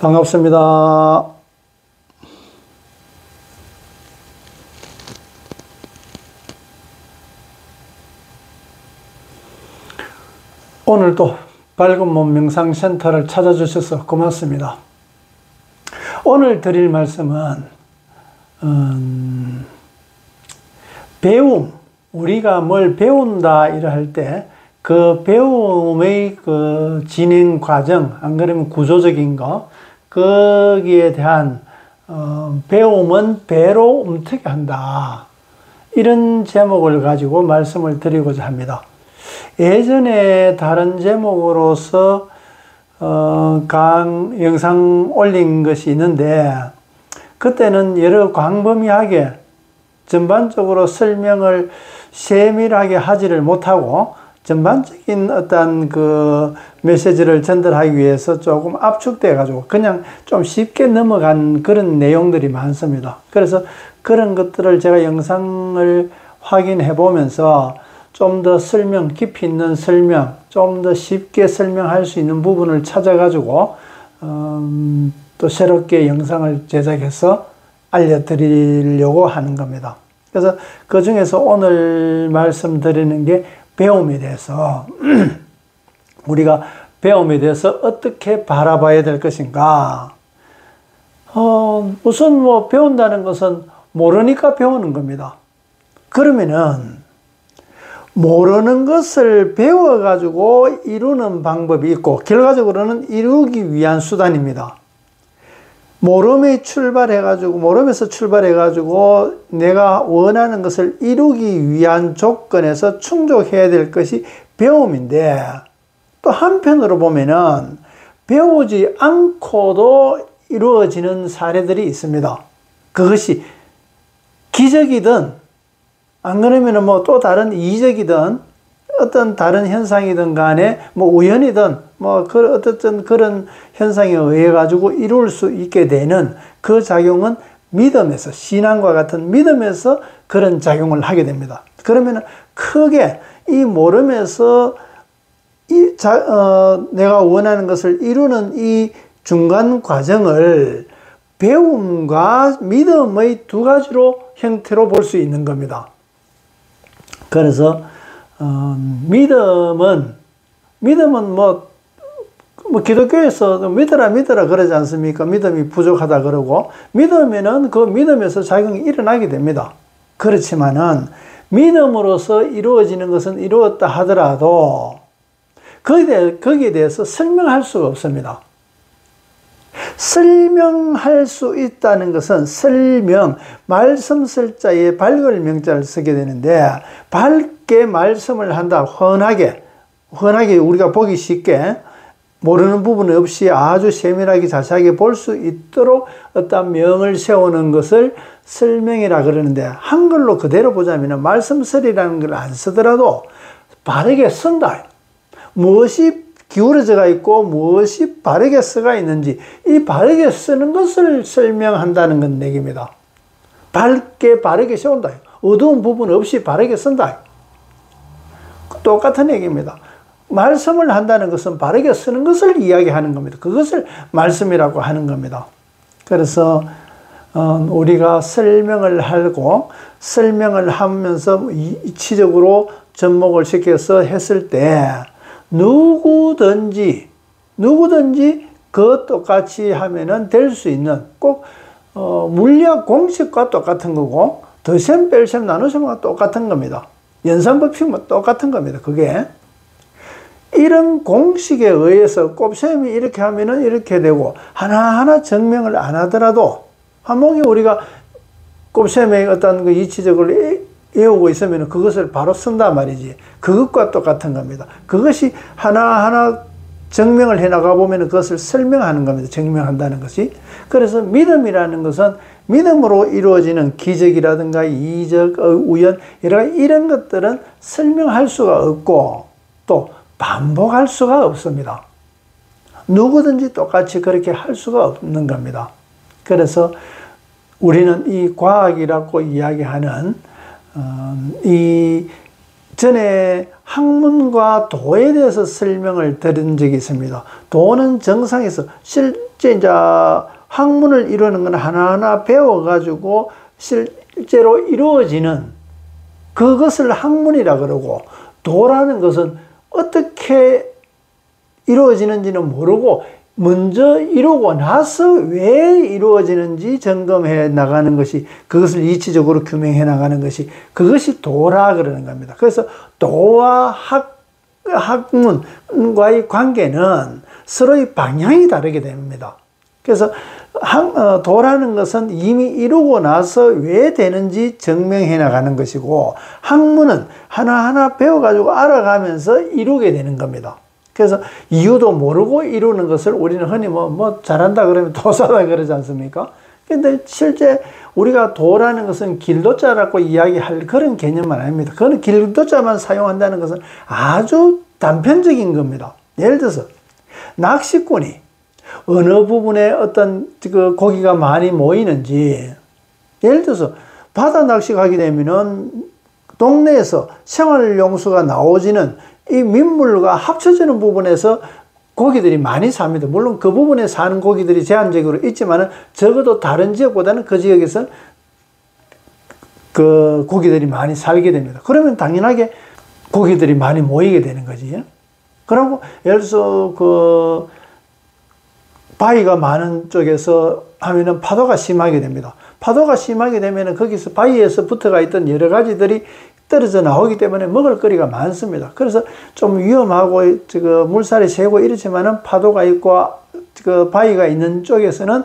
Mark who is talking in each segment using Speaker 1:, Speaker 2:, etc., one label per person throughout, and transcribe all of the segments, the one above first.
Speaker 1: 반갑습니다. 오늘도 밝은 몸 명상센터를 찾아주셔서 고맙습니다. 오늘 드릴 말씀은 배움, 우리가 뭘 배운다 이라 할 때 그 배움의 그 진행 과정, 안 그러면 구조적인 거, 거기에 대한 배움은 배로 움트게 한다, 이런 제목을 가지고 말씀을 드리고자 합니다. 예전에 다른 제목으로서 영상 올린 것이 있는데, 그때는 여러 광범위하게 전반적으로 설명을 세밀하게 하지를 못하고 전반적인 어떤 그 메시지를 전달하기 위해서 조금 압축돼 가지고 그냥 좀 쉽게 넘어간 그런 내용들이 많습니다. 그래서 그런 것들을 제가 영상을 확인해 보면서 좀 더 설명, 깊이 있는 설명, 좀 더 쉽게 설명할 수 있는 부분을 찾아 가지고 또 새롭게 영상을 제작해서 알려드리려고 하는 겁니다. 그래서 그 중에서 오늘 말씀드리는 게 배움에 대해서 우리가 배움에 대해서 어떻게 바라봐야 될 것인가. 우선 뭐 배운다는 것은 모르니까 배우는 겁니다. 그러면은 모르는 것을 배워가지고 이루는 방법이 있고, 결과적으로는 이루기 위한 수단입니다. 모름에서 출발해가지고 내가 원하는 것을 이루기 위한 조건에서 충족해야 될 것이 배움인데, 또 한편으로 보면은 배우지 않고도 이루어지는 사례들이 있습니다. 그것이 기적이든, 안 그러면은 뭐 또 다른 이적이든, 어떤 다른 현상이든 간에 뭐 우연이든 뭐 어쨌든 그런 현상에 의해 가지고 이룰 수 있게 되는 그 작용은 믿음에서, 신앙과 같은 믿음에서 그런 작용을 하게 됩니다. 그러면 크게 이 모름에서 내가 원하는 것을 이루는 이 중간 과정을 배움과 믿음의 두 가지로 형태로 볼 수 있는 겁니다. 그래서 믿음은 뭐 기독교에서 믿어라 그러지 않습니까? 믿음이 부족하다 그러고, 믿으면은 그 믿음에서 작용이 일어나게 됩니다. 그렇지만은 믿음으로서 이루어지는 것은 이루었다 하더라도 거기에 대해서 설명할 수가 없습니다. 설명할 수 있다는 것은 말씀 쓸 자에 밝을 명자를 쓰게 되는데, 밝게 말씀을 한다. 훤하게 우리가 보기 쉽게, 모르는 부분 없이 아주 세밀하게 자세하게 볼 수 있도록 어떤 명을 세우는 것을 설명이라 그러는데, 한글로 그대로 보자면 말씀설이라는 걸 안 쓰더라도 바르게 쓴다. 무엇이 기울어져가 있고 무엇이 바르게 써가 있는지, 이 바르게 쓰는 것을 설명한다는 건 얘기입니다. 바르게 세운다. 어두운 부분 없이 바르게 쓴다. 똑같은 얘기입니다. 말씀을 한다는 것은 바르게 쓰는 것을 이야기하는 겁니다. 그것을 말씀이라고 하는 겁니다. 그래서 우리가 설명을 하면서 이치적으로 접목을 시켜서 했을 때 누구든지 그 똑같이 하면은 될 수 있는, 꼭 물리학 공식과 똑같은 거고, 덧셈 뺄셈 나누셈과 똑같은 겁니다. 연산법칙과 똑같은 겁니다. 그게 이런 공식에 의해서 곱셈이 이렇게 하면은 이렇게 되고, 하나하나 증명을 안 하더라도 한목이 우리가 곱셈의 어떤 그 이치적으로 외우고 있으면 그것을 바로 쓴단 말이지. 그것과 똑같은 겁니다. 그것이 하나하나 증명을 해나가 보면 그것을 설명하는 겁니다. 증명한다는 것이. 그래서 믿음이라는 것은 믿음으로 이루어지는 기적이라든가 이적, 우연, 이런 것들은 설명할 수가 없고 또 반복할 수가 없습니다. 누구든지 똑같이 그렇게 할 수가 없는 겁니다. 그래서 우리는 이 과학이라고 이야기하는 이 전에 학문과 도에 대해서 설명을 드린 적이 있습니다. 도는 정상에서 실제 이제 학문을 이루는 건 하나하나 배워가지고 실제로 이루어지는 그것을 학문이라 그러고, 도라는 것은 어떻게 이루어지는지는 모르고 먼저 이루고 나서 왜 이루어지는지 점검해 나가는 것이, 그것을 이치적으로 규명해 나가는 것이, 그것이 도라 그러는 겁니다. 그래서 도와 학문과의 관계는 서로의 방향이 다르게 됩니다. 그래서 도라는 것은 이미 이루고 나서 왜 되는지 증명해 나가는 것이고, 학문은 하나하나 배워가지고 알아가면서 이루게 되는 겁니다. 그래서 이유도 모르고 이루는 것을 우리는 흔히 뭐 잘한다 그러면 도사다 그러지 않습니까? 근데 실제 우리가 도라는 것은 길도자라고 이야기할 그런 개념은 아닙니다. 그거는 길도자만 사용한다는 것은 아주 단편적인 겁니다. 예를 들어서 낚시꾼이 어느 부분에 어떤 그 고기가 많이 모이는지, 예를 들어서 바다 낚시 가게 되면은 동네에서 생활용수가 나오지는 이 민물과 합쳐지는 부분에서 고기들이 많이 삽니다. 물론 그 부분에 사는 고기들이 제한적으로 있지만은 적어도 다른 지역보다는 그 지역에서 그 고기들이 많이 살게 됩니다. 그러면 당연하게 고기들이 많이 모이게 되는 거지. 그리고 예를 들어서 그 바위가 많은 쪽에서 하면은 파도가 심하게 됩니다. 파도가 심하게 되면은 거기서 바위에서 붙어가 있던 여러 가지들이 떨어져 나오기 때문에 먹을 거리가 많습니다. 그래서 좀 위험하고 물살이 세고 이렇지만은 파도가 있고 그 바위가 있는 쪽에서는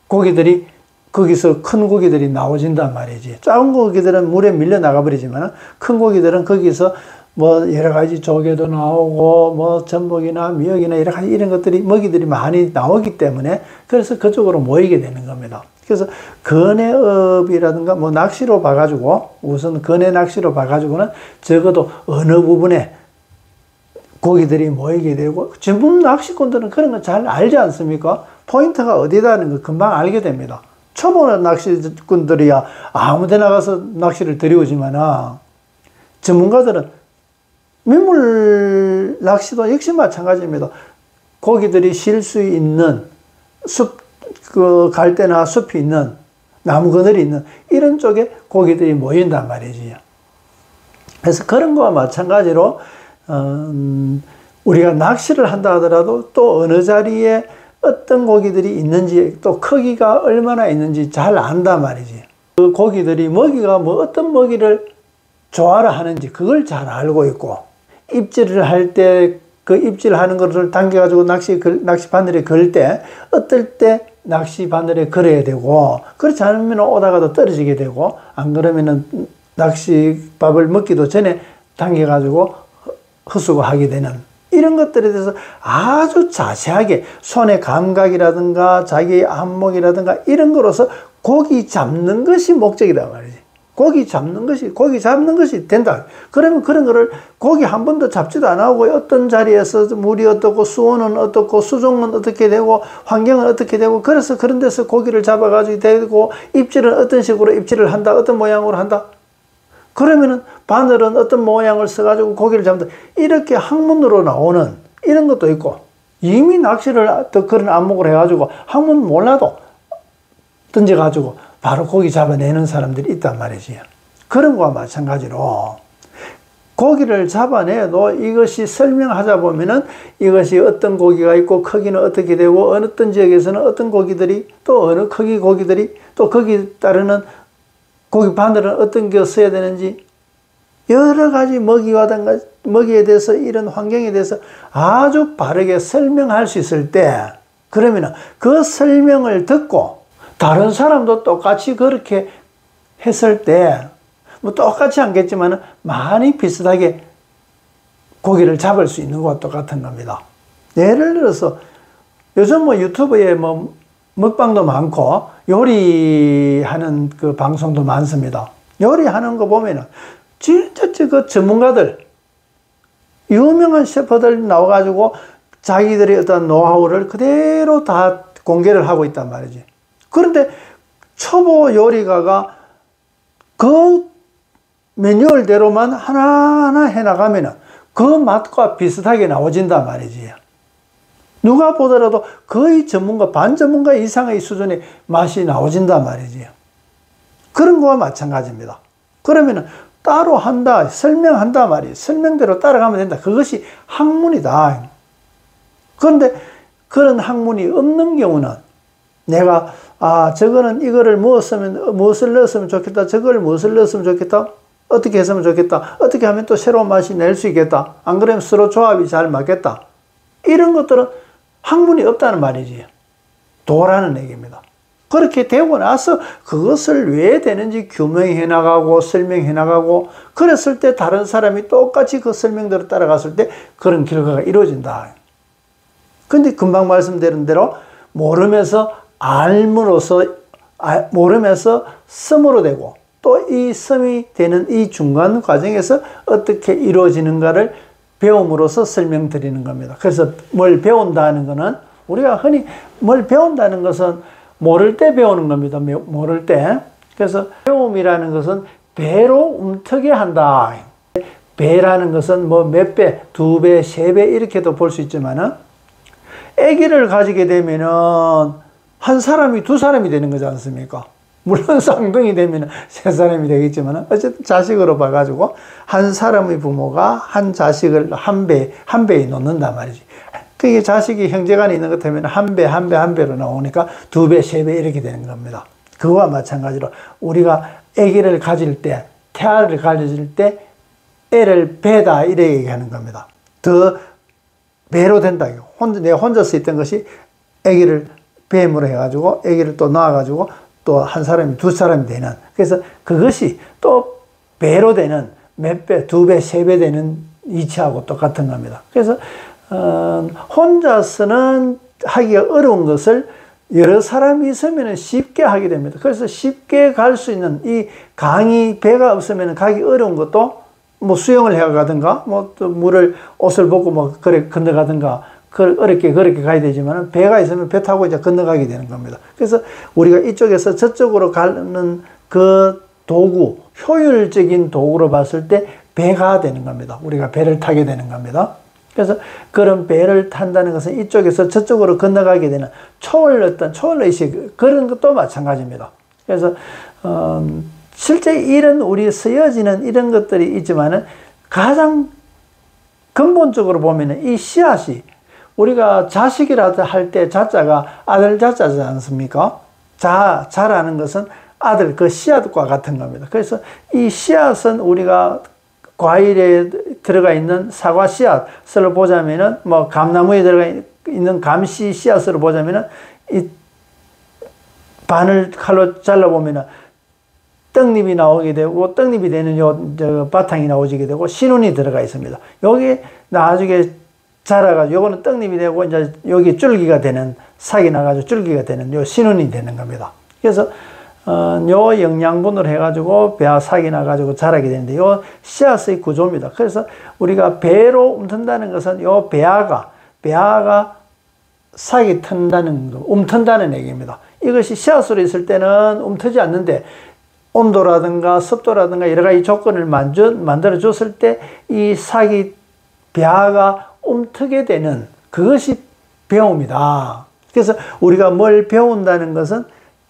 Speaker 1: 고기들이, 거기서 큰 고기들이 나오진단 말이지. 작은 고기들은 물에 밀려 나가 버리지만 큰 고기들은 거기서 뭐 여러 가지 조개도 나오고 뭐 전복이나 미역이나 여러 가지 이런 것들이, 먹이들이 많이 나오기 때문에 그래서 그쪽으로 모이게 되는 겁니다. 그래서 건해업이라든가 뭐 낚시로 봐가지고, 우선 건해 낚시로 봐가지고는 적어도 어느 부분에 고기들이 모이게 되고, 전문 낚시꾼들은 그런 거 잘 알지 않습니까? 포인트가 어디다는 거 금방 알게 됩니다. 초보 낚시꾼들이야 아무 데 나가서 낚시를 들여오지만 전문가들은 민물 낚시도 역시 마찬가지입니다. 고기들이 쉴 수 있는 숲, 그 갈대나 숲이 있는, 나무 그늘이 있는 이런 쪽에 고기들이 모인단 말이지. 그래서 그런 거와 마찬가지로 우리가 낚시를 한다 하더라도 또 어느 자리에 어떤 고기들이 있는지, 또 크기가 얼마나 있는지 잘 안단 말이지. 그 고기들이 먹이가 뭐 어떤 먹이를 좋아라 하는지 그걸 잘 알고 있고, 입질을 할 때 그 입질하는 것을 당겨가지고 낚시 바늘에 걸 때 어떨 때 낚시 바늘에 걸어야 되고, 그렇지 않으면 오다가도 떨어지게 되고, 안 그러면은 낚시밥을 먹기도 전에 당겨가지고 헛수고 하게 되는 이런 것들에 대해서 아주 자세하게 손의 감각이라든가 자기의 안목이라든가 이런 거로서 고기 잡는 것이 목적이다 말이지. 고기 잡는 것이 된다. 그러면 그런 거를 고기 한 번도 잡지도 안 하고 어떤 자리에서 물이 어떻고 수온은 어떻고 수종은 어떻게 되고 환경은 어떻게 되고, 그래서 그런 데서 고기를 잡아가지고 되고, 입질은 어떤 식으로 입질을 한다, 어떤 모양으로 한다. 그러면은 바늘은 어떤 모양을 써가지고 고기를 잡는다. 이렇게 학문으로 나오는 이런 것도 있고, 이미 낚시를 더 그런 안목을 해가지고 학문 몰라도 던져가지고 바로 고기 잡아내는 사람들이 있단 말이지. 그런 거와 마찬가지로 고기를 잡아내도 이것이 설명하자 보면은 이것이 어떤 고기가 있고 크기는 어떻게 되고 어떤 지역에서는 어떤 고기들이 또 어느 크기 고기들이 또 거기에 따르는 고기 바늘은 어떤 게 써야 되는지 여러 가지 먹이에 대해서 이런 환경에 대해서 아주 바르게 설명할 수 있을 때, 그러면은 그 설명을 듣고 다른 사람도 똑같이 그렇게 했을 때, 뭐 똑같이 않겠지만 많이 비슷하게 고기를 잡을 수 있는 것과 똑같은 겁니다. 예를 들어서 요즘 뭐 유튜브에 뭐 먹방도 많고 요리하는 그 방송도 많습니다. 요리하는 거 보면은 진짜 그 전문가들, 유명한 셰프들 나와가지고 자기들의 어떤 노하우를 그대로 다 공개를 하고 있단 말이지. 그런데 초보 요리가가 그 매뉴얼대로만 하나하나 해나가면 그 맛과 비슷하게 나오진단 말이지. 누가 보더라도 거의 전문가, 반전문가 이상의 수준의 맛이 나오진단 말이지. 그런 거와 마찬가지입니다. 그러면 따로 한다, 설명한다 말이에요. 설명대로 따라가면 된다. 그것이 학문이다. 그런데 그런 학문이 없는 경우는 내가 저거는 이거를 무엇을 넣었으면 좋겠다. 저거를 무엇을 넣었으면 좋겠다. 어떻게 했으면 좋겠다. 어떻게 하면 또 새로운 맛이 낼 수 있겠다. 안 그러면 서로 조합이 잘 맞겠다. 이런 것들은 학문이 없다는 말이지. 도라는 얘기입니다. 그렇게 되고 나서 그것을 왜 되는지 규명해 나가고 설명해 나가고 그랬을 때 다른 사람이 똑같이 그 설명대로 따라갔을 때 그런 결과가 이루어진다. 근데 금방 말씀드린 대로 모르면서 알므로서 모르면서 씀으로 되고 또 이 씀이 되는 이 중간 과정에서 어떻게 이루어지는가를 배움으로써 설명드리는 겁니다. 그래서 뭘 배운다는 것은 우리가 흔히 뭘 배운다는 것은 모를 때 배우는 겁니다. 모를 때. 그래서 배움이라는 것은 배로 움트게 한다. 배라는 것은 뭐 몇 배, 2배, 3배 이렇게도 볼 수 있지만은 아기를 가지게 되면은 한 사람이 2사람이 되는 거지 않습니까? 물론 쌍둥이 되면 3사람이 되겠지만 어쨌든 자식으로 봐가지고 한 사람의 부모가 한 자식을 한 배에 놓는단 말이지. 그게 자식이 형제간에 있는 것 때문에 한 배로 나오니까 2배, 3배 이렇게 되는 겁니다. 그와 마찬가지로 우리가 아기를 가질 때, 태아를 가질 때 애를 배다 이렇게 얘기하는 겁니다. 더 배로 된다. 내가 혼자서 있던 것이 아기를 뱀으로 해가지고 아기를 또 낳아가지고 또 한 사람이 2사람이 되는, 그래서 그것이 또 배로 되는 몇 배, 2배, 3배 되는 이치하고 똑같은 겁니다. 그래서 혼자서는 하기가 어려운 것을 여러 사람이 있으면 쉽게 하게 됩니다. 그래서 쉽게 갈 수 있는 이 강이 배가 없으면 가기 어려운 것도 뭐 수영을 해가든가 뭐 또 옷을 벗고 뭐 그래 건너가든가 어렵게 가야 되지만 배가 있으면 배 타고 이제 건너가게 되는 겁니다. 그래서 우리가 이쪽에서 저쪽으로 가는 그 도구, 효율적인 도구로 봤을 때 배가 되는 겁니다. 우리가 배를 타게 되는 겁니다. 그래서 그런 배를 탄다는 것은 이쪽에서 저쪽으로 건너가게 되는 초월의식, 그런 것도 마찬가지입니다. 그래서 실제 이런 우리 쓰여지는 이런 것들이 있지만은 가장 근본적으로 보면은 이 씨앗이 우리가 자식이라도 할 때 자자가 아들 자자지 않습니까? 자라는 것은 아들 그 씨앗과 같은 겁니다. 그래서 이 씨앗은 우리가 과일에 들어가 있는 사과 씨앗을 보자면은 뭐 감나무에 들어가 있는 감씨 씨앗으로 보자면은 이 반을 칼로 잘라보면은 떡잎이 나오게 되고 떡잎이 되는 저 바탕이 나오게 되고 신운이 들어가 있습니다. 여기 나중에 자라가지고 요거는 떡잎이 되고 이제 여기 줄기가 되는, 삭이 나가지고 줄기가 되는 요 신운이 되는 겁니다. 그래서 요 영양분을 해가지고 배아 삭이 나가지고 자라게 되는데 요 씨앗의 구조입니다. 그래서 우리가 배로 움튼다는 것은 요 배아가 삭이 움튼다는 얘기입니다. 이것이 씨앗으로 있을 때는 움트지 않는데 온도라든가 습도라든가 여러 가지 조건을 만들어 줬을 때 이 삭이 배아가 움트게 되는 그것이 배움이다. 그래서 우리가 뭘 배운다는 것은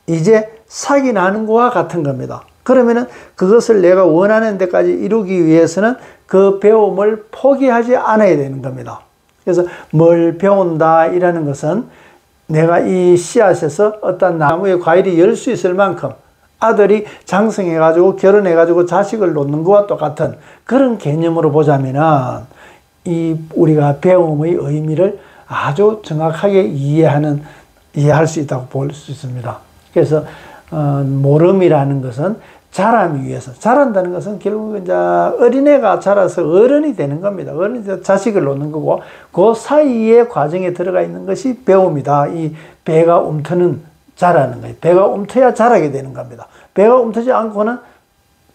Speaker 1: 이제 삭이 나는 것과 같은 겁니다. 그러면은 그것을 내가 원하는 데까지 이루기 위해서는 그 배움을 포기하지 않아야 되는 겁니다. 그래서 뭘 배운다 이라는 것은 내가 이 씨앗에서 어떤 나무에 과일이 열 수 있을 만큼 아들이 장성해가지고 결혼해가지고 자식을 놓는 것과 똑같은 그런 개념으로 보자면은 이 우리가 배움의 의미를 아주 정확하게 이해할 수 있다고 볼 수 있습니다. 그래서 모름이라는 것은 자라기 위해서, 자란다는 것은 결국 이제 어린애가 자라서 어른이 되는 겁니다. 어른이 돼서 자식을 놓는 거고 그 사이의 과정에 들어가 있는 것이 배움이다. 이 배가 움트는 자라는 거예요. 배가 움트야 자라게 되는 겁니다. 배가 움트지 않고는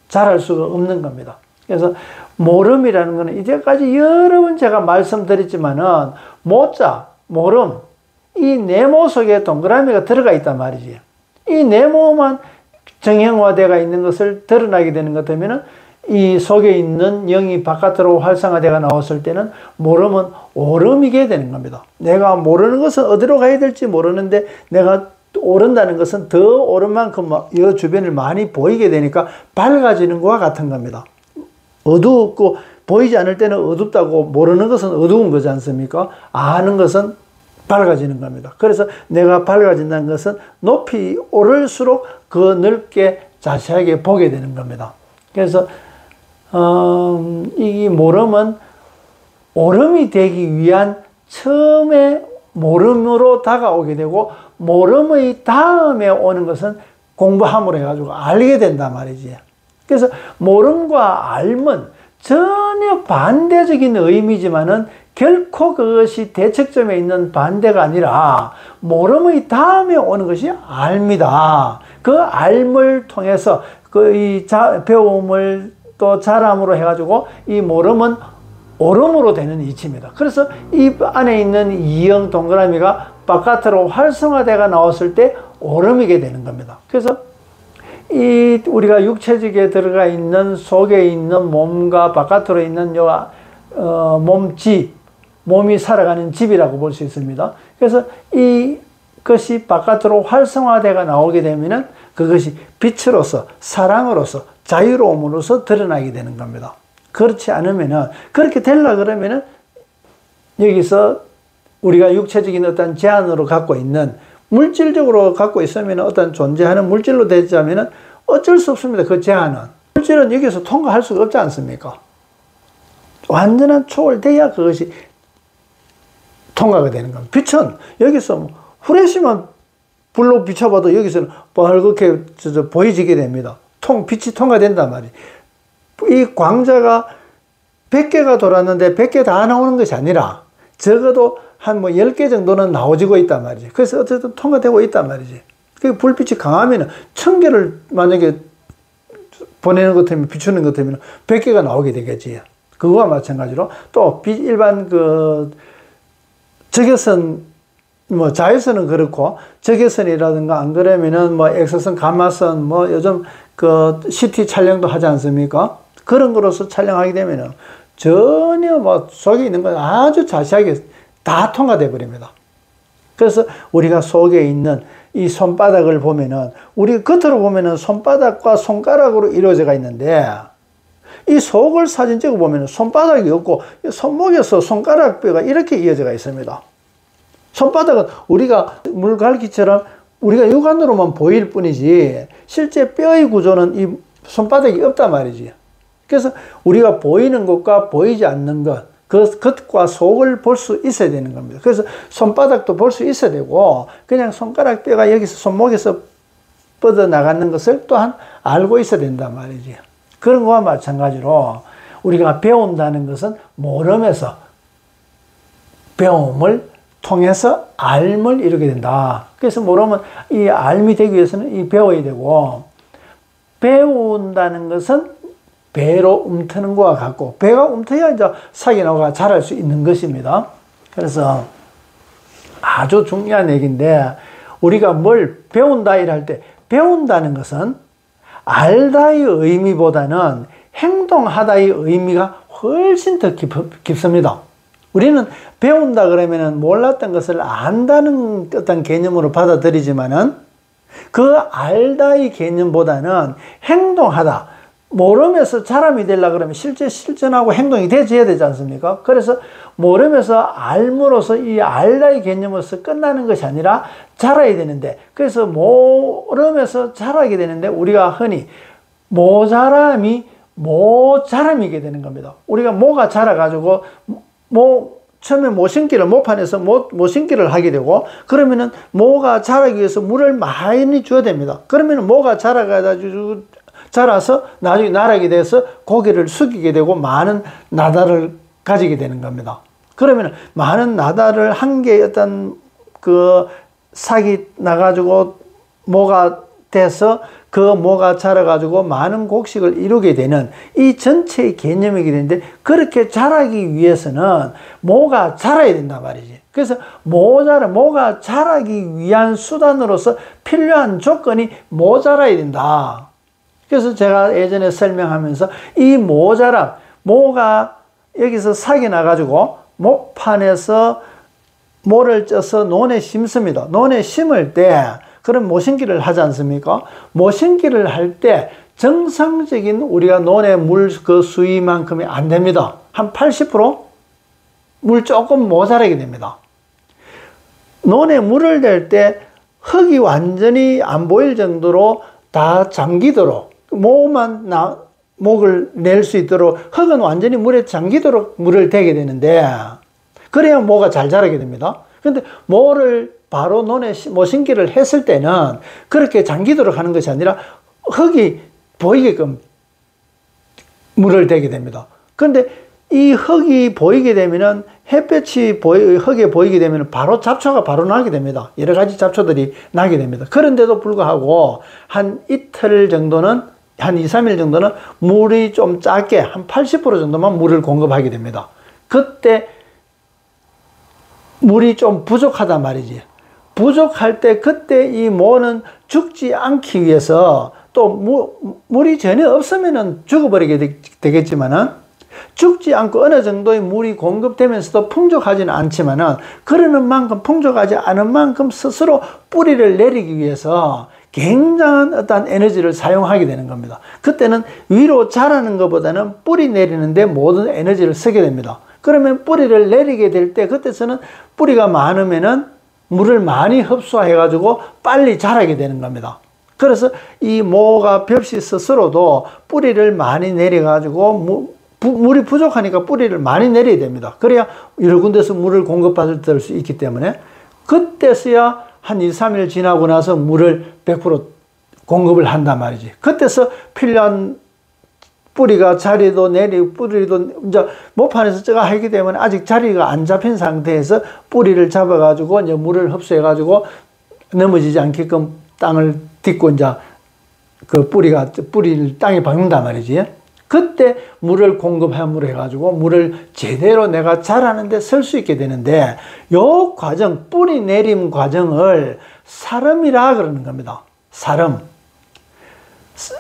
Speaker 1: 자랄 수가 없는 겁니다. 그래서 모름이라는 것은 이제까지 여러 번 제가 말씀드렸지만은 모자, 모름, 이 네모 속에 동그라미가 들어가 있단 말이지. 이 네모만 정형화되어 있는 것을 드러나게 되는 것 때문에 이 속에 있는 영이 바깥으로 활성화되어 나왔을 때는 모름은 오름이게 되는 겁니다. 내가 모르는 것은 어디로 가야 될지 모르는데 내가 오른다는 것은 더 오른 만큼 이 주변을 많이 보이게 되니까 밝아지는 것과 같은 겁니다. 어두웠고 보이지 않을 때는 어둡다고, 모르는 것은 어두운 거지 않습니까? 아는 것은 밝아지는 겁니다. 그래서 내가 밝아진다는 것은 높이 오를수록 그 넓게 자세하게 보게 되는 겁니다. 그래서 이 모름은 오름이 되기 위한 처음에 모름으로 다가오게 되고, 모름의 다음에 오는 것은 공부함으로 해가지고 알게 된단 말이지. 그래서 모름과 알은 전혀 반대적인 의미지만은 결코 그것이 대척점에 있는 반대가 아니라 모름의 다음에 오는 것이 알입니다. 그 알을 통해서 이 배움을 또 자람으로 해가지고 이 모름은 오름으로 되는 이치입니다. 그래서 이 안에 있는 이형 동그라미가 바깥으로 활성화되어 나왔을 때 오름이게 되는 겁니다. 그래서 이 우리가 육체적에 들어가 있는 속에 있는 몸과 바깥으로 있는 몸집, 몸이 살아가는 집이라고 볼 수 있습니다. 그래서 이것이 바깥으로 활성화되어 나오게 되면은 그것이 빛으로서, 사랑으로서, 자유로움으로서 드러나게 되는 겁니다. 그렇지 않으면은, 그렇게 되려 그러면은 여기서 우리가 육체적인 어떤 제한으로 갖고 있는, 물질적으로 갖고 있으면 어떤 존재하는 물질로 되자면은 어쩔 수 없습니다. 그 제한은. 물질은 여기서 통과할 수가 없지 않습니까? 완전한 초월돼야 그것이 통과가 되는 겁니다. 빛은 여기서 후레쉬만 불로 비춰봐도 여기서는 빨갛게 보여지게 됩니다. 빛이 통과된단 말이에요. 이 광자가 100개가 돌았는데 100개 다 나오는 것이 아니라 적어도 한 10개 정도는 나오지고 있단 말이지. 그래서 어쨌든 통과되고 있단 말이지. 그 불빛이 강하면 1000개를 만약에 보내는 것 때문에, 비추는 것 때문에 100개가 나오게 되겠지. 그거와 마찬가지로 또 일반 적외선, 자외선은 그렇고, 적외선이라든가 안 그러면은 엑스선, 가마선, 요즘 CT 촬영도 하지 않습니까? 그런 거로서 촬영하게 되면은 전혀 속에 있는 건 아주 자세하게 다 통과돼 버립니다. 그래서 우리가 속에 있는 이 손바닥을 보면은, 우리 겉으로 보면은 손바닥과 손가락으로 이루어져 있는데, 이 속을 사진 찍어 보면은 손바닥이 없고 손목에서 손가락 뼈가 이렇게 이어져 있습니다. 손바닥은 우리가 물갈기처럼 우리가 육안으로만 보일 뿐이지 실제 뼈의 구조는 이 손바닥이 없단 말이지. 그래서 우리가 보이는 것과 보이지 않는 것, 그 겉과 속을 볼 수 있어야 되는 겁니다. 그래서 손바닥도 볼 수 있어야 되고, 그냥 손가락 뼈가 여기서 손목에서 뻗어나가는 것을 또한 알고 있어야 된단 말이지. 그런 것과 마찬가지로 우리가 배운다는 것은 모름에서 배움을 통해서 알을 이루게 된다. 그래서 모름은 이 알이 되기 위해서는 이 배워야 되고, 배운다는 것은 배로 움트는 것과 같고, 배가 움트야 이제 사기나무가 자랄 수 있는 것입니다. 그래서 아주 중요한 얘기인데, 우리가 뭘 배운다 이럴 때, 배운다는 것은 알다의 의미보다는 행동하다의 의미가 훨씬 더 깊습니다. 우리는 배운다 그러면은 몰랐던 것을 안다는 어떤 개념으로 받아들이지만은, 그 알다의 개념보다는 행동하다, 모름에서 사람이 되려고 그러면 실제 실천하고 행동이 되어야 되지 않습니까? 그래서 모름에서 알므로서 이 알다의 개념으로서 끝나는 것이 아니라 자라야 되는데, 그래서 모름에서 자라게 되는데, 우리가 흔히 모자람이 모자람이게 되는 겁니다. 우리가 모가 자라가지고 처음에 모신기를, 모판에서 모신기를 하게 되고, 그러면은 모가 자라기 위해서 물을 많이 줘야 됩니다. 그러면은 모가 자라서 나중에 나락이 돼서 고개를 숙이게 되고 많은 나달을 가지게 되는 겁니다. 그러면 많은 나달을 한 개의 어떤 삭이 나가지고 모가 돼서 그 모가 자라가지고 많은 곡식을 이루게 되는 이 전체의 개념이게 되는데, 그렇게 자라기 위해서는 모가 자라야 된단 말이지. 그래서 모가 자라기 위한 수단으로서 필요한 조건이 모자라야 된다. 그래서 제가 예전에 설명하면서 이 모자랑 모가 여기서 사기 나가지고 목판에서 모를 쪄서 논에 심습니다. 논에 심을 때 그런 모심기를 하지 않습니까? 모심기를 할 때 정상적인 우리가 논에 물 그 수위만큼이 안 됩니다. 한 80% 물 조금 모자라게 됩니다. 논에 물을 댈 때 흙이 완전히 안 보일 정도로 다 잠기도록 목을 낼 수 있도록 흙은 완전히 물에 잠기도록 물을 대게 되는데 그래야 모가 잘 자라게 됩니다. 그런데 모를 바로 논에 모심기를 했을 때는 그렇게 잠기도록 하는 것이 아니라 흙이 보이게끔 물을 대게 됩니다. 그런데 이 흙이 보이게 되면은 햇볕이 흙에 보이게 되면 바로 잡초가 바로 나게 됩니다. 여러 가지 잡초들이 나게 됩니다. 그런데도 불구하고 한 이틀 정도는 한 2, 3일 정도는 물이 좀 작게 한 80% 정도만 물을 공급하게 됩니다. 그때 물이 좀 부족하단 말이지. 부족할 때 그때 이 모는 죽지 않기 위해서 또 물이 전혀 없으면 죽어버리게 되겠지만은 죽지 않고 어느 정도의 물이 공급되면서도 풍족하지는 않지만은 그러는 만큼 풍족하지 않은 만큼 스스로 뿌리를 내리기 위해서 굉장한 어떤 에너지를 사용하게 되는 겁니다. 그때는 위로 자라는 것보다는 뿌리 내리는데 모든 에너지를 쓰게 됩니다. 그러면 뿌리를 내리게 될 때 그때서는 뿌리가 많으면은 물을 많이 흡수해 가지고 빨리 자라게 되는 겁니다. 그래서 이 모가 벽시 스스로도 뿌리를 많이 내려 가지고 물이 부족하니까 뿌리를 많이 내려야 됩니다. 그래야 여러 군데서 물을 공급받을 수 있기 때문에 그때서야 한 2, 3일 지나고 나서 물을 100% 공급을 한단 말이지. 그때서 필요한 뿌리가 자리도 내리고 뿌리도 이제 모판에서 쪄가 하게 되면 아직 자리가 안 잡힌 상태에서 뿌리를 잡아가지고 이제 물을 흡수해가지고 넘어지지 않게끔 땅을 딛고 이제 그 뿌리를 땅에 박는단 말이지. 그때 물을 공급함으로 해가지고 물을 제대로 내가 자라는데 쓸 수 있게 되는데 요 과정, 뿌리 내림 과정을 사름이라 그러는 겁니다. 사름.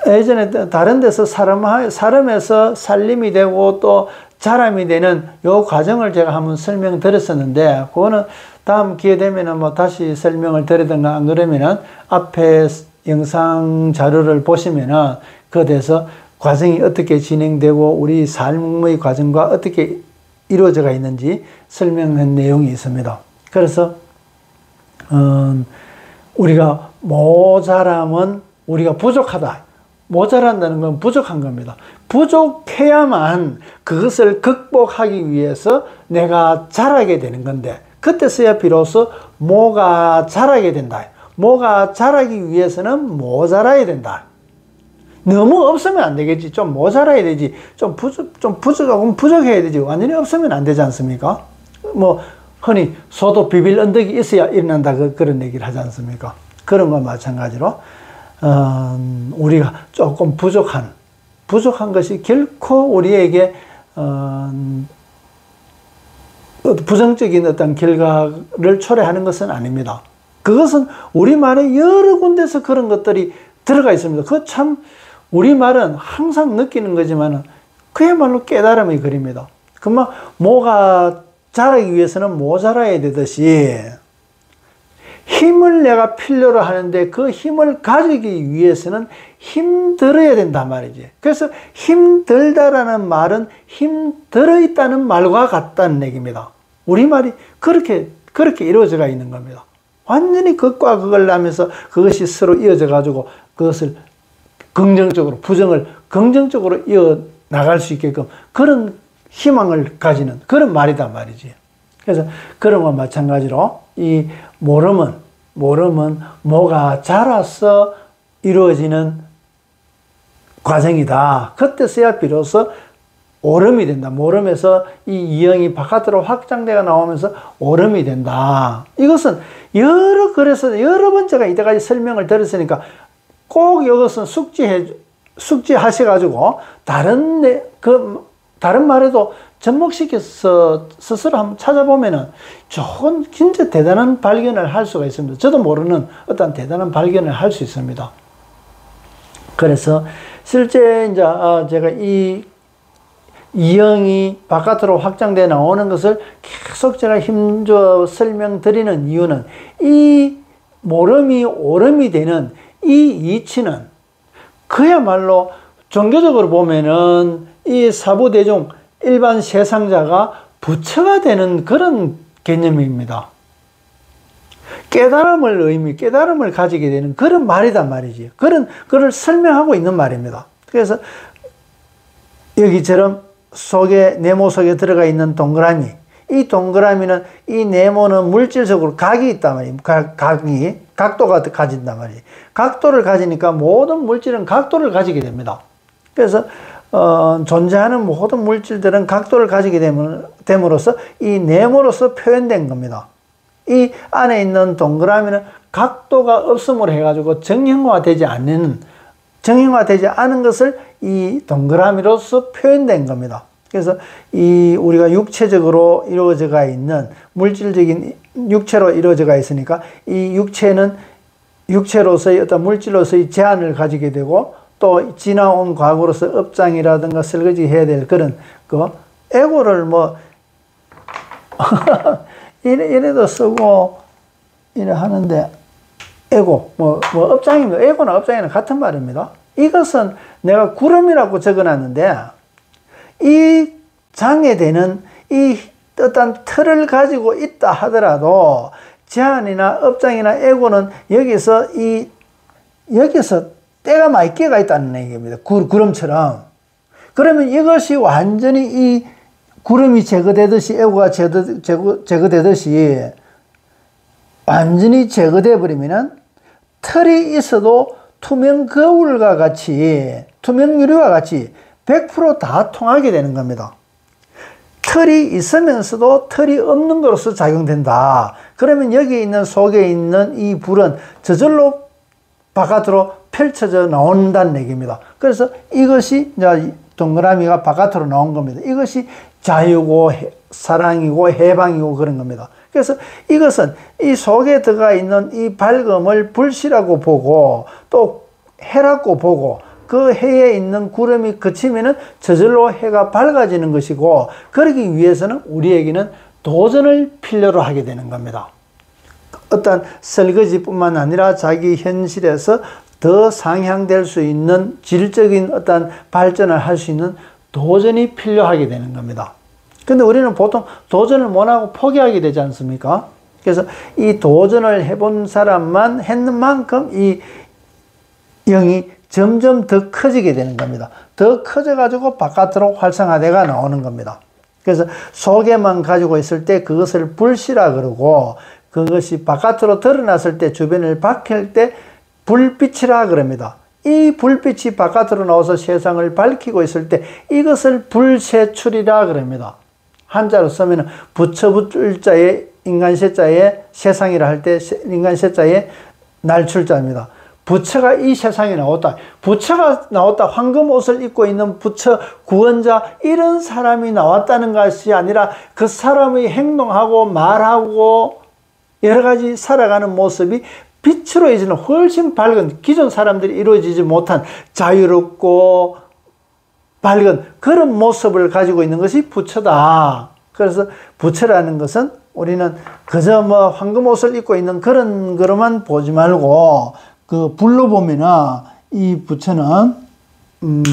Speaker 1: 예전에 다른 데서 사름에서 살림이 되고 또 자람이 되는 요 과정을 제가 한번 설명드렸었는데 그거는 다음 기회 되면은 뭐 다시 설명을 드리든가 안 그러면은 앞에 영상 자료를 보시면은 그에 대해서 과정이 어떻게 진행되고 우리 삶의 과정과 어떻게 이루어져 있는지 설명한 내용이 있습니다. 그래서 우리가 모자람은 우리가 부족하다. 모자란다는 건 부족한 겁니다. 부족해야만 그것을 극복하기 위해서 내가 자라게 되는 건데 그때서야 비로소 모가 자라게 된다. 모가 자라기 위해서는 모자라야 된다. 너무 없으면 안 되겠지. 좀 모자라야 되지. 조금 부족해야 되지. 완전히 없으면 안 되지 않습니까? 뭐 흔히 소도 비빌 언덕이 있어야 일어난다 그런 얘기를 하지 않습니까? 그런 건 마찬가지로 우리가 조금 부족한 것이 결코 우리에게 부정적인 어떤 결과를 초래하는 것은 아닙니다. 그것은 우리말에 여러 군데서 그런 것들이 들어가 있습니다. 그 참 우리말은 항상 느끼는 거지만 그야말로 깨달음의 글입니다. 그만 모가 자라기 위해서는 모자라야 되듯이 힘을 내가 필요로 하는데 그 힘을 가지기 위해서는 힘들어야 된단 말이지. 그래서 힘들다라는 말은 힘들어 있다는 말과 같다는 얘기입니다. 우리말이 그렇게 이루어져 있는 겁니다. 완전히 극과 극을 하면서 그것이 서로 이어져 가지고 그것을 긍정적으로 부정을 긍정적으로 이어 나갈 수 있게끔 그런 희망을 가지는 그런 말이단 말이지. 그래서 그런 것과 마찬가지로 이 모름은 모가 자라서 이루어지는 과정이다. 그때서야 비로소 오름이 된다. 모름에서 이 이형이 바깥으로 확장되어 나오면서 오름이 된다. 이것은 여러 글에서 여러 번 제가 이때까지 설명을 드렸으니까 꼭 이것은 숙지하셔가지고 다른 말에도 접목시켜서 스스로 한번 찾아보면은 좋은 진짜 대단한 발견을 할 수가 있습니다. 저도 모르는 어떤 대단한 발견을 할 수 있습니다. 그래서 실제 이제 제가 이 이형이 바깥으로 확장돼 나오는 것을 계속 제가 힘줘 설명드리는 이유는 이 모름이 오름이 되는 이 이치는 그야말로 종교적으로 보면은 이 사부대중 일반 세상자가 부처가 되는 그런 개념입니다. 깨달음을 가지게 되는 그런 말이단 말이지. 그걸 설명하고 있는 말입니다. 그래서 여기처럼 네모 속에 들어가 있는 동그라미, 이 동그라미는, 이 네모는 물질적으로 각이 있단 말이에요. 각도가 가진단 말이에요. 각도를 가지니까 모든 물질은 각도를 가지게 됩니다. 그래서 존재하는 모든 물질들은 각도를 가지게 됨으로써 이 네모로서 표현된 겁니다. 이 안에 있는 동그라미는 각도가 없음으로 해가지고 정형화되지 않은 것을 이 동그라미로서 표현된 겁니다. 그래서 이 우리가 육체적으로 이루어져가 있는 물질적인 육체로 이루어져가 있으니까 이 육체는 육체로서의 어떤 물질로서의 제한을 가지게 되고 또 지나온 과거로서 업장이라든가 설거지 해야 될 그런 에고를 뭐 이래도 쓰고 이래 하는데 에고 업장입니다. 에고나 업장이나 같은 말입니다. 이것은 내가 구름이라고 적어놨는데 이 장애되는 이 어떤 틀을 가지고 있다 하더라도 제한이나 업장이나 에고는 여기서 때가 많이 끼가 있다는 얘기입니다. 구름처럼. 그러면 이것이 완전히 이 구름이 제거되듯이 에고가 제거되듯이 완전히 제거되어 버리면은 틀이 있어도 투명 거울과 같이 투명 유리와 같이 100% 다 통하게 되는 겁니다. 틀이 있으면서도 틀이 없는 것으로서 작용된다. 그러면 여기 있는 속에 있는 이 불은 저절로 바깥으로 펼쳐져 나온다는 얘기입니다. 그래서 이것이 이제 동그라미가 바깥으로 나온 겁니다. 이것이 자유고 사랑이고 해방이고 그런 겁니다. 그래서 이것은 이 속에 들어가 있는 이 밝음을 불씨라고 보고 또 해라고 보고 그 해에 있는 구름이 그치면은 저절로 해가 밝아지는 것이고 그러기 위해서는 우리에게는 도전을 필요로 하게 되는 겁니다. 어떤 설거지뿐만 아니라 자기 현실에서 더 상향될 수 있는 질적인 어떤 발전을 할 수 있는 도전이 필요하게 되는 겁니다. 근데 우리는 보통 도전을 못하고 포기하게 되지 않습니까? 그래서 이 도전을 해본 사람만 했는 만큼 이 영이 점점 더 커지게 되는 겁니다. 더 커져가지고 바깥으로 활성화되가 나오는 겁니다. 그래서 속에만 가지고 있을 때 그것을 불씨라 그러고 그것이 바깥으로 드러났을 때 주변을 밝힐 때 불빛이라 그럽니다. 이 불빛이 바깥으로 나와서 세상을 밝히고 있을 때 이것을 불세출이라 그럽니다. 한자로 쓰면 부처불자에 인간세자에 세상이라 할 때 인간세자에 날출자입니다. 부처가 이 세상에 나왔다. 부처가 나왔다. 황금 옷을 입고 있는 부처 구원자 이런 사람이 나왔다는 것이 아니라 그 사람의 행동하고 말하고 여러 가지 살아가는 모습이 빛으로 이제는 훨씬 밝은 기존 사람들이 이루어지지 못한 자유롭고 밝은 그런 모습을 가지고 있는 것이 부처다. 그래서 부처라는 것은 우리는 그저 뭐 황금 옷을 입고 있는 그런 거로만 보지 말고 그 불로 보면은 이 부처는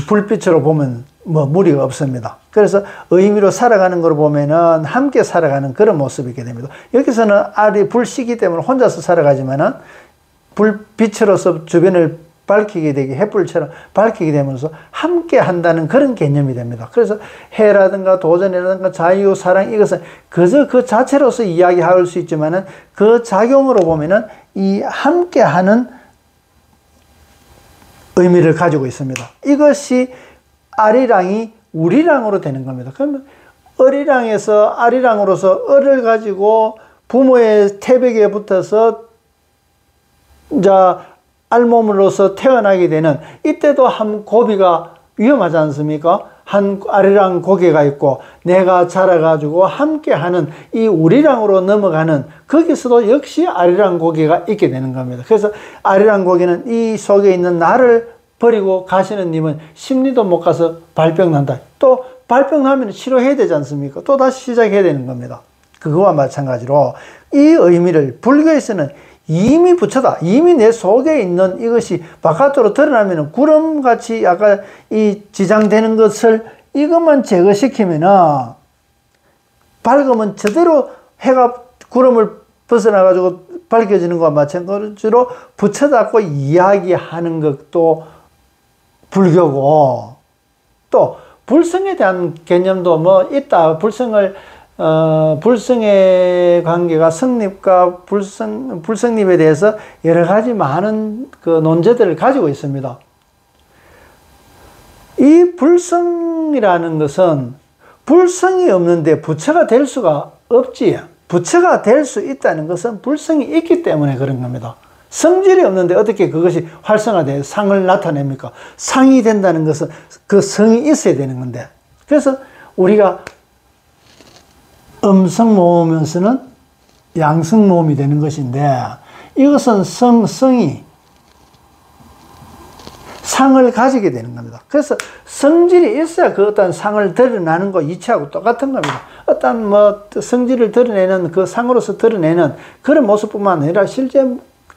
Speaker 1: 불빛으로 보면 뭐 무리가 없습니다. 그래서 의미로 살아가는 걸 보면은 함께 살아가는 그런 모습이 있게 됩니다. 여기서는 알이 불씨기 때문에 혼자서 살아가지만은 불빛으로서 주변을 밝히게 되게 햇불처럼 밝히게 되면서 함께 한다는 그런 개념이 됩니다. 그래서 해라든가 도전이라든가 자유, 사랑 이것은 그저 그 자체로서 이야기할 수 있지만은 그 작용으로 보면은 이 함께 하는 의미를 가지고 있습니다. 이것이 아리랑이 우리랑으로 되는 겁니다. 그러면 어리랑에서 아리랑으로서 을을 가지고 부모의 태백에 붙어서 이제 알몸으로서 태어나게 되는 이때도 한 고비가 위험하지 않습니까? 한 아리랑 고개가 있고 내가 자라가지고 함께하는 이 우리랑으로 넘어가는 거기서도 역시 아리랑 고개가 있게 되는 겁니다. 그래서 아리랑 고개는 이 속에 있는 나를 버리고 가시는 님은 심리도 못 가서 발병 난다. 또 발병 나면 치료해야 되지 않습니까? 또 다시 시작해야 되는 겁니다. 그거와 마찬가지로 이 의미를 불교에서는 이미 부처다. 이미 내 속에 있는 이것이 바깥으로 드러나면 구름같이 약간 이 지장되는 것을 이것만 제거시키면은 밝으면 제대로 해가 구름을 벗어나가지고 밝혀지는 것과 마찬가지로 부처다고 이야기하는 것도 불교고, 또 불성에 대한 개념도 뭐 있다. 불성의 관계가 성립과 불성립에 대해서 여러 가지 많은 그 논제들을 가지고 있습니다. 이 불성이라는 것은 불성이 없는데 부처가 될 수가 없지. 부처가 될 수 있다는 것은 불성이 있기 때문에 그런 겁니다. 성질이 없는데 어떻게 그것이 활성화되어 상을 나타냅니까? 상이 된다는 것은 그 성이 있어야 되는 건데. 그래서 우리가 음성 모으면서는 양성 모음이 되는 것인데, 이것은 성이 상을 가지게 되는 겁니다. 그래서 성질이 있어야 그 어떤 상을 드러나는 거 이치하고 똑같은 겁니다. 어떤 성질을 드러내는 그 상으로서 드러내는 그런 모습뿐만 아니라 실제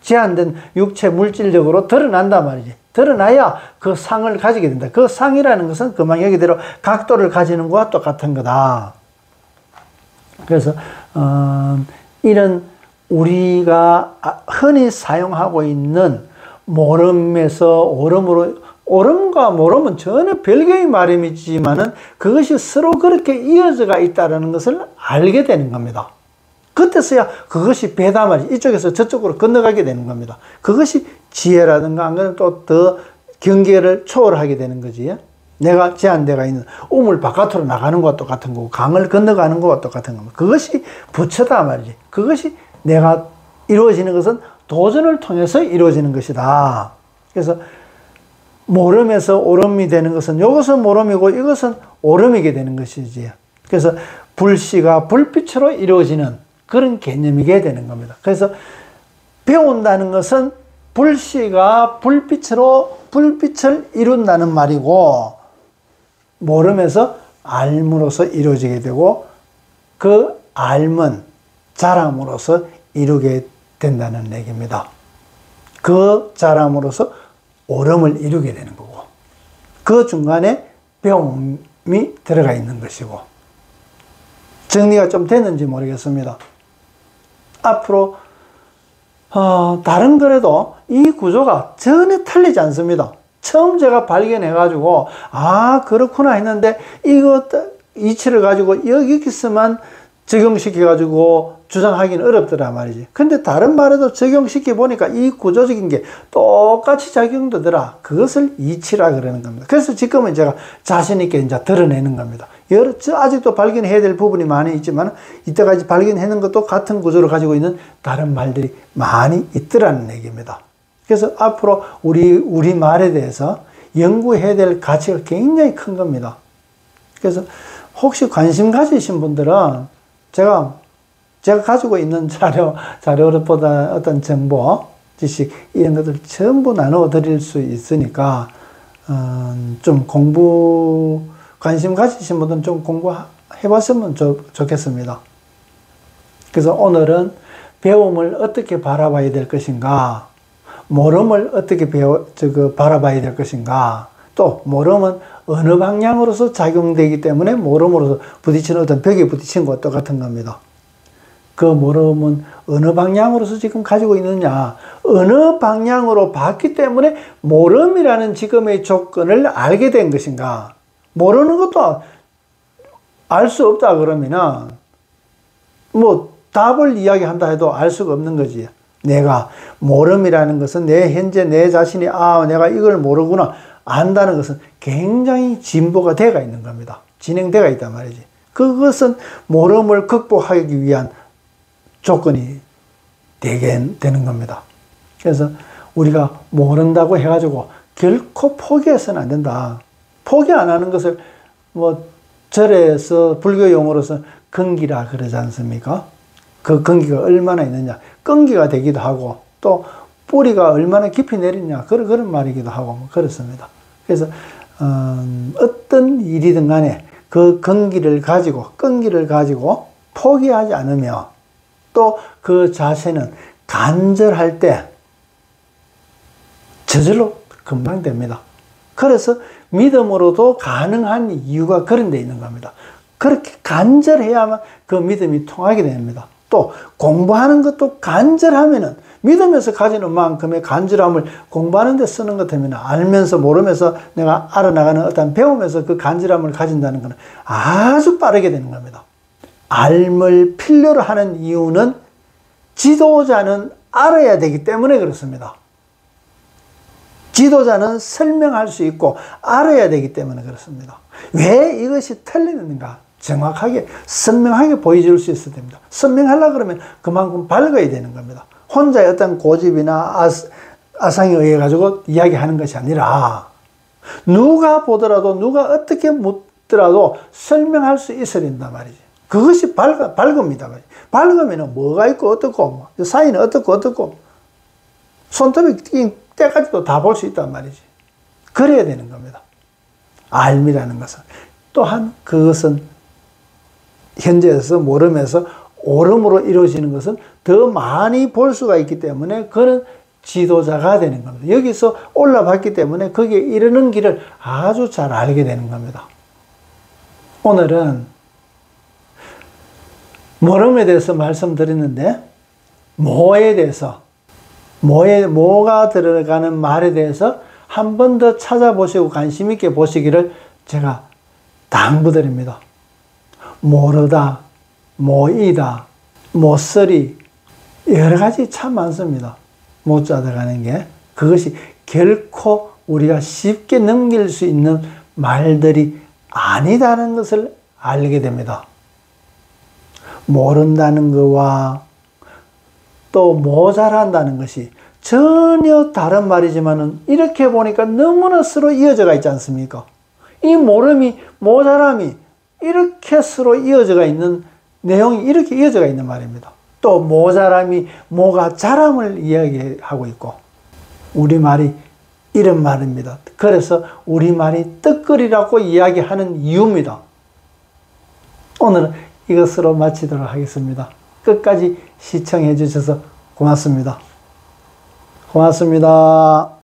Speaker 1: 제한된 육체 물질적으로 드러난단 말이지. 드러나야 그 상을 가지게 된다. 그 상이라는 것은 그만 여기대로 각도를 가지는 것과 똑같은 거다. 그래서 이런 우리가 흔히 사용하고 있는 모름에서 오름과 모름은 전혀 별개의 말임이지만은 그것이 서로 그렇게 이어져가 있다는 것을 알게 되는 겁니다. 그때서야 그것이 배다 말이지. 이쪽에서 저쪽으로 건너가게 되는 겁니다. 그것이 지혜라든가 안 그러면 또 더 경계를 초월하게 되는 거지. 내가 제한되어 있는 우물 바깥으로 나가는 것과 똑같은 거고, 강을 건너가는 것과 똑같은 겁니다. 그것이 부처다 말이지. 그것이 내가 이루어지는 것은 도전을 통해서 이루어지는 것이다. 그래서 모름에서 오름이 되는 것은 이것은 모름이고 이것은 오름이게 되는 것이지. 그래서 불씨가 불빛으로 이루어지는 그런 개념이게 되는 겁니다. 그래서 배운다는 것은 불씨가 불빛을 이룬다는 말이고, 모름에서 알므로서 이루어지게 되고, 그 알문, 자람으로서 이루게 된다는 얘기입니다. 그 자람으로서 오름을 이루게 되는 거고, 그 중간에 배움이 들어가 있는 것이고. 정리가 좀 됐는지 모르겠습니다. 앞으로 다른 거라도 이 구조가 전혀 틀리지 않습니다. 처음 제가 발견해가지고 그렇구나 했는데, 이거 이치를 가지고 여기서만 적용시켜가지고 주장하기는 어렵더라 말이지. 근데 다른 말에도 적용시켜 보니까 이 구조적인 게 똑같이 작용되더라. 그것을 이치라 그러는 겁니다. 그래서 지금은 제가 자신있게 이제 드러내는 겁니다. 아직도 발견해야 될 부분이 많이 있지만, 이때까지 발견해낸 것도 같은 구조를 가지고 있는 다른 말들이 많이 있더라는 얘기입니다. 그래서 앞으로 우리 말에 대해서 연구해야 될 가치가 굉장히 큰 겁니다. 그래서 혹시 관심 가지신 분들은 제가 가지고 있는 자료보다 어떤 정보, 지식, 이런 것들 전부 나누어 드릴 수 있으니까, 좀 관심 가지신 분들은 좀 공부해 봤으면 좋겠습니다. 그래서 오늘은 배움을 어떻게 바라봐야 될 것인가, 모름을 어떻게 바라봐야 될 것인가, 또 모름은 어느 방향으로서 작용되기 때문에 모름으로서 부딪히는 어떤 벽에 부딪히는 것과 똑같은 겁니다. 그 모름은 어느 방향으로서 지금 가지고 있느냐, 어느 방향으로 봤기 때문에 모름이라는 지금의 조건을 알게 된 것인가. 모르는 것도 알 수 없다 그러면은 답을 이야기한다 해도 알 수가 없는 거지. 내가 모름이라는 것은 현재 내 자신이 내가 이걸 모르구나 안다는 것은 굉장히 진보가 되어 있는 겁니다. 진행되어 있단 말이지. 그것은 모름을 극복하기 위한 조건이 되는 겁니다. 그래서 우리가 모른다고 해가지고 결코 포기해서는 안 된다. 포기 안 하는 것을 절에서 불교 용어로서 근기라 그러지 않습니까? 그 근기가 얼마나 있느냐. 끈기가 되기도 하고, 또 뿌리가 얼마나 깊이 내리냐 그런 말이기도 하고 뭐 그렇습니다. 그래서 어떤 일이든 간에 그 끈기를 가지고 포기하지 않으며 또 그 자세는 간절할 때 저절로 금방 됩니다. 그래서 믿음으로도 가능한 이유가 그런 데 있는 겁니다. 그렇게 간절해야만 그 믿음이 통하게 됩니다. 또 공부하는 것도 간절하면은 믿음에서 가지는 만큼의 간절함을 공부하는 데 쓰는 것 때문에 알면서 모르면서 내가 알아나가는 어떤 배움에서 그 간절함을 가진다는 것은 아주 빠르게 되는 겁니다. 알을 필요로 하는 이유는 지도자는 알아야 되기 때문에 그렇습니다. 지도자는 설명할 수 있고 알아야 되기 때문에 그렇습니다. 왜 이것이 틀리는가? 정확하게 선명하게 보여줄 수 있어야 됩니다. 선명하려고 그러면 그만큼 밝아야 되는 겁니다. 혼자의 어떤 고집이나 아상에 의해 가지고 이야기하는 것이 아니라 누가 보더라도 누가 어떻게 묻더라도 설명할 수 있어야 된단 말이지. 그것이 밝습니다. 밝으면 뭐가 있고 어떻고 사이는 어떻고 손톱이 낀 때까지도 다 볼 수 있단 말이지. 그래야 되는 겁니다. 알미라는 것은. 또한 그것은 현재에서 모름에서 오름으로 이루어지는 것은 더 많이 볼 수가 있기 때문에 그는 지도자가 되는 겁니다. 여기서 올라봤기 때문에 거기에 이르는 길을 아주 잘 알게 되는 겁니다. 오늘은 모름에 대해서 말씀드렸는데 모에 대해서 모가 들어가는 말에 대해서 한 번 더 찾아보시고 관심 있게 보시기를 제가 당부드립니다. 모르다, 모이다, 못쓰리 여러 가지 참 많습니다. 못 찾아가는 게 그것이 결코 우리가 쉽게 넘길 수 있는 말들이 아니다는 것을 알게 됩니다. 모른다는 것과 또 모자란다는 것이 전혀 다른 말이지만은 이렇게 보니까 너무나 서로 이어져가 있지 않습니까? 이 모름이 모자람이 이렇게 서로 이어져가 있는 내용이 이렇게 이어져가 있는 말입니다. 또 모자람이 모가 자람을 이야기하고 있고 우리말이 이런 말입니다. 그래서 우리말이 떡거리라고 이야기하는 이유입니다. 오늘은 이것으로 마치도록 하겠습니다. 끝까지 시청해 주셔서 고맙습니다. 고맙습니다.